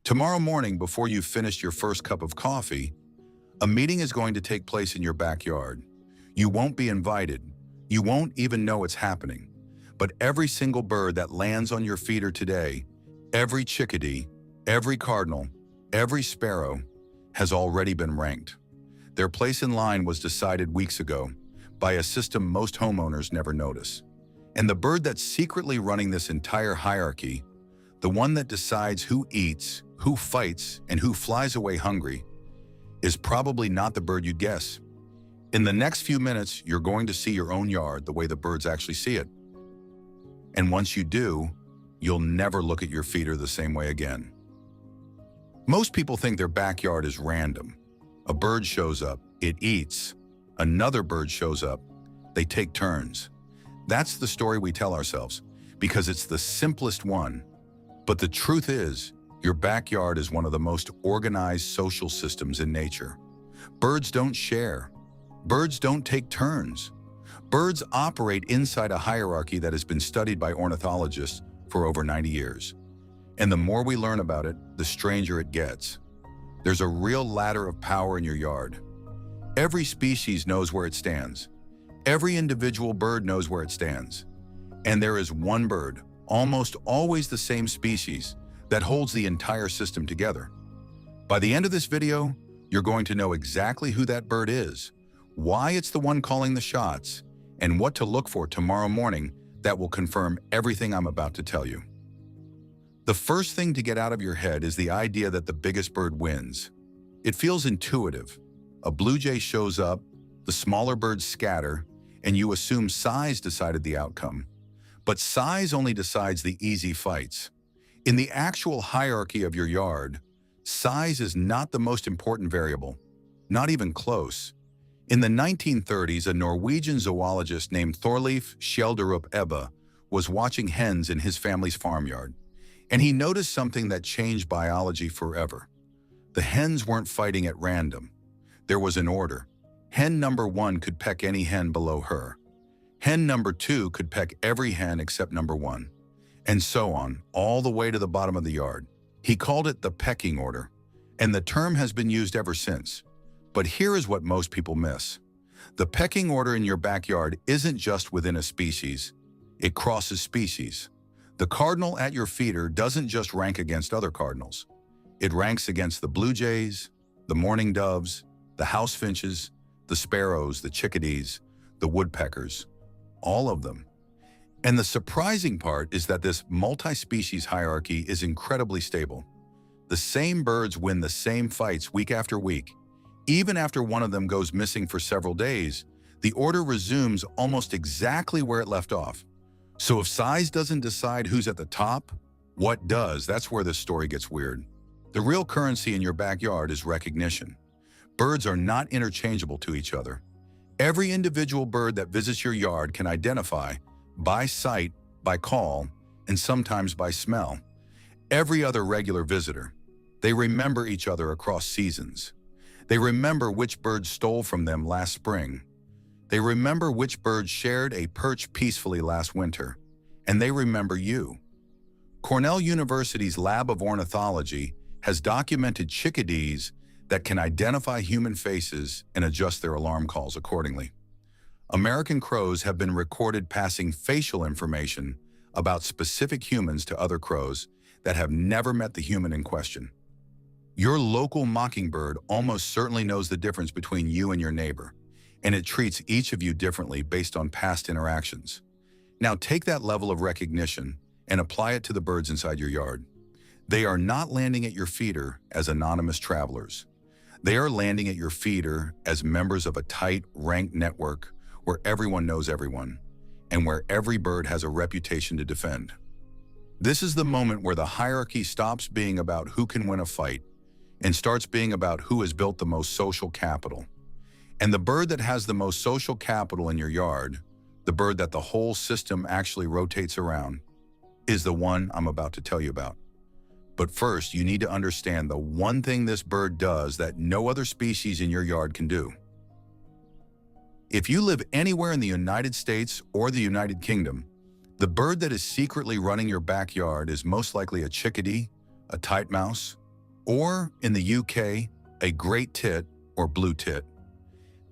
Tomorrow morning, before you've finished your first cup of coffee, a meeting is going to take place in your backyard. You won't be invited. You won't even know it's happening. But every single bird that lands on your feeder today, every chickadee, every cardinal, every sparrow, has already been ranked. Their place in line was decided weeks ago by a system most homeowners never notice. And the bird that's secretly running this entire hierarchy, the one that decides who eats, who fights, and who flies away hungry, is probably not the bird you'd guess. In the next few minutes, you're going to see your own yard the way the birds actually see it. And once you do, you'll never look at your feeder the same way again. Most people think their backyard is random. A bird shows up, it eats. Another bird shows up, they take turns. That's the story we tell ourselves, because it's the simplest one. But the truth is, your backyard is one of the most organized social systems in nature. Birds don't share. Birds don't take turns. Birds operate inside a hierarchy that has been studied by ornithologists for over 90 years. And the more we learn about it, the stranger it gets. There's a real ladder of power in your yard. Every species knows where it stands. Every individual bird knows where it stands. And there is one bird, almost always the same species, that holds the entire system together. By the end of this video, you're going to know exactly who that bird is, why it's the one calling the shots, and what to look for tomorrow morning that will confirm everything I'm about to tell you. The first thing to get out of your head is the idea that the biggest bird wins. It feels intuitive. A blue jay shows up, the smaller birds scatter, and you assume size decided the outcome. But size only decides the easy fights. In the actual hierarchy of your yard, size is not the most important variable, not even close. In the 1930s, a Norwegian zoologist named Thorleif Schjelderup-Ebbe was watching hens in his family's farmyard, and he noticed something that changed biology forever. The hens weren't fighting at random. There was an order. Hen number 1 could peck any hen below her. Hen number 2 could peck every hen except number 1. And so on, all the way to the bottom of the yard. He called it the pecking order, and the term has been used ever since. But here is what most people miss. The pecking order in your backyard isn't just within a species, it crosses species. The cardinal at your feeder doesn't just rank against other cardinals. It ranks against the blue jays, the mourning doves, the house finches, the sparrows, the chickadees, the woodpeckers, all of them. And the surprising part is that this multi-species hierarchy is incredibly stable. The same birds win the same fights week after week. Even after one of them goes missing for several days, the order resumes almost exactly where it left off. So if size doesn't decide who's at the top, what does? That's where this story gets weird. The real currency in your backyard is recognition. Birds are not interchangeable to each other. Every individual bird that visits your yard can identify by sight, by call, and sometimes by smell every other regular visitor. They remember each other across seasons. They remember which bird stole from them last spring. They remember which bird shared a perch peacefully last winter. And they remember you. Cornell University's Lab of Ornithology has documented chickadees that can identify human faces and adjust their alarm calls accordingly. American crows have been recorded passing facial information about specific humans to other crows that have never met the human in question. Your local mockingbird almost certainly knows the difference between you and your neighbor, and it treats each of you differently based on past interactions. Now take that level of recognition and apply it to the birds inside your yard. They are not landing at your feeder as anonymous travelers. They are landing at your feeder as members of a tight, ranked network where everyone knows everyone, and where every bird has a reputation to defend. This is the moment where the hierarchy stops being about who can win a fight and starts being about who has built the most social capital. And the bird that has the most social capital in your yard, the bird that the whole system actually rotates around, is the one I'm about to tell you about. But first, you need to understand the one thing this bird does that no other species in your yard can do. If you live anywhere in the United States or the United Kingdom, the bird that is secretly running your backyard is most likely a chickadee, a titmouse, Or, in the UK, a great tit or blue tit.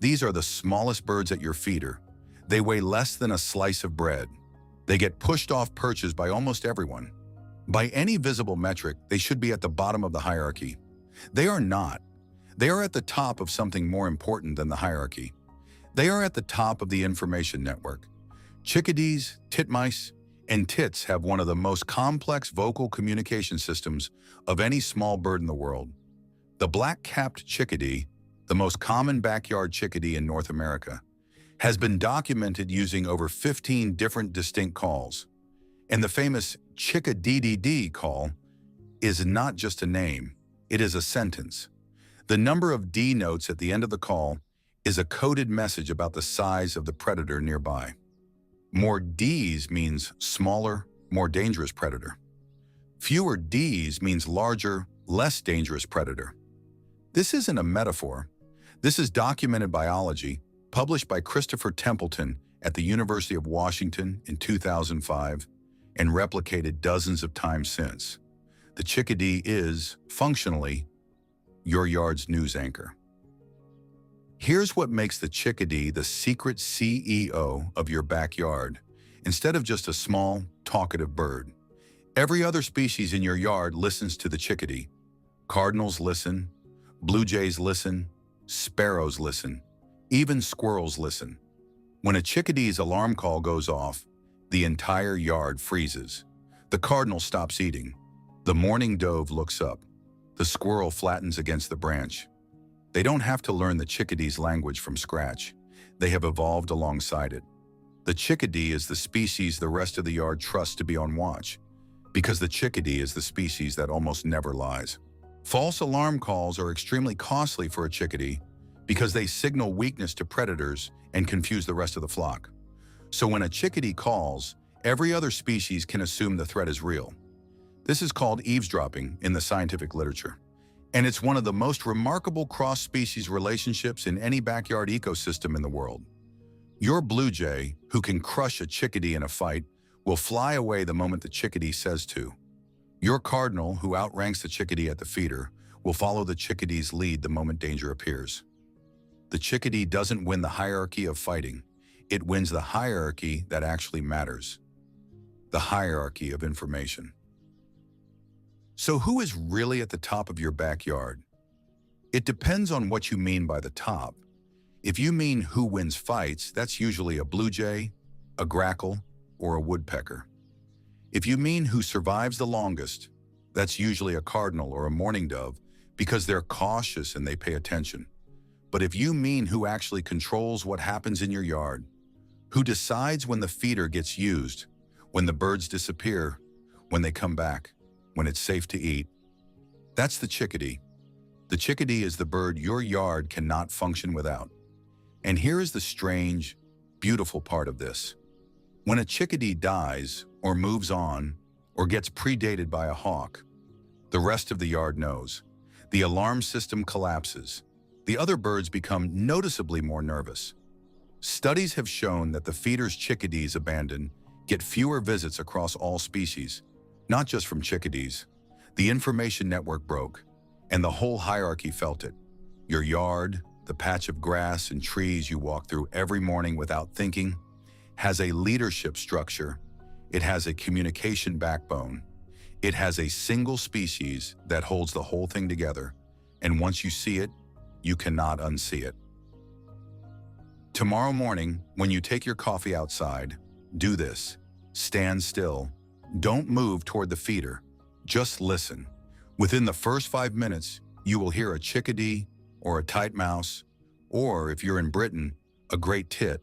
These are the smallest birds at your feeder. They weigh less than a slice of bread. They get pushed off perches by almost everyone. By any visible metric, they should be at the bottom of the hierarchy. They are not. They are at the top of something more important than the hierarchy. They are at the top of the information network. Chickadees, titmice, and tits have one of the most complex vocal communication systems of any small bird in the world. The black-capped chickadee, the most common backyard chickadee in North America, has been documented using over 15 different distinct calls. And the famous Chickadee call is not just a name, it is a sentence. The number of D notes at the end of the call is a coded message about the size of the predator nearby. More Ds means smaller, more dangerous predator. Fewer Ds means larger, less dangerous predator. This isn't a metaphor. This is documented biology, published by Christopher Templeton at the University of Washington in 2005 and replicated dozens of times since. The chickadee is, functionally, your yard's news anchor. Here's what makes the chickadee the secret CEO of your backyard, instead of just a small, talkative bird. Every other species in your yard listens to the chickadee. Cardinals listen, blue jays listen, sparrows listen, even squirrels listen. When a chickadee's alarm call goes off, the entire yard freezes. The cardinal stops eating. The mourning dove looks up. The squirrel flattens against the branch. They don't have to learn the chickadee's language from scratch. They have evolved alongside it. The chickadee is the species the rest of the yard trusts to be on watch, because the chickadee is the species that almost never lies. False alarm calls are extremely costly for a chickadee because they signal weakness to predators and confuse the rest of the flock. So when a chickadee calls, every other species can assume the threat is real. This is called eavesdropping in the scientific literature. And it's one of the most remarkable cross-species relationships in any backyard ecosystem in the world. Your blue jay, who can crush a chickadee in a fight, will fly away the moment the chickadee says to. Your cardinal, who outranks the chickadee at the feeder, will follow the chickadee's lead the moment danger appears. The chickadee doesn't win the hierarchy of fighting. It wins the hierarchy that actually matters. The hierarchy of information. So who is really at the top of your backyard? It depends on what you mean by the top. If you mean who wins fights, that's usually a blue jay, a grackle, or a woodpecker. If you mean who survives the longest, that's usually a cardinal or a mourning dove because they're cautious and they pay attention. But if you mean who actually controls what happens in your yard, who decides when the feeder gets used, when the birds disappear, when they come back, when it's safe to eat, that's the chickadee. The chickadee is the bird your yard cannot function without. And here is the strange, beautiful part of this. When a chickadee dies, or moves on, or gets predated by a hawk, the rest of the yard knows. The alarm system collapses. The other birds become noticeably more nervous. Studies have shown that the feeders chickadees abandon get fewer visits across all species, not just from chickadees. The information network broke, and the whole hierarchy felt it. Your yard, the patch of grass and trees you walk through every morning without thinking, has a leadership structure. It has a communication backbone. It has a single species that holds the whole thing together, and once you see it, you cannot unsee it. Tomorrow morning, when you take your coffee outside, do this. Stand still. Don't move toward the feeder. Just listen. Within the first 5 minutes, you will hear a chickadee or a titmouse, or if you're in Britain, a great tit.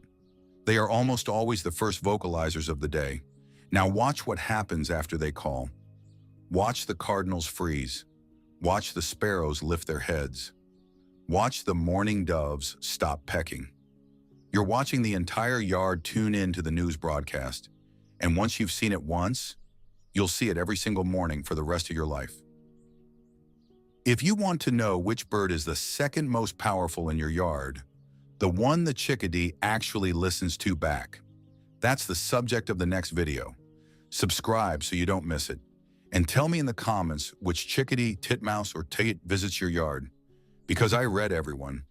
They are almost always the first vocalizers of the day. Now watch what happens after they call. Watch the cardinals freeze. Watch the sparrows lift their heads. Watch the mourning doves stop pecking. You're watching the entire yard tune in to the news broadcast, and once you've seen it once, you'll see it every single morning for the rest of your life. If you want to know which bird is the second most powerful in your yard, the one the chickadee actually listens to back, that's the subject of the next video. Subscribe so you don't miss it. And tell me in the comments which chickadee, titmouse, or tate visits your yard, because I read everyone.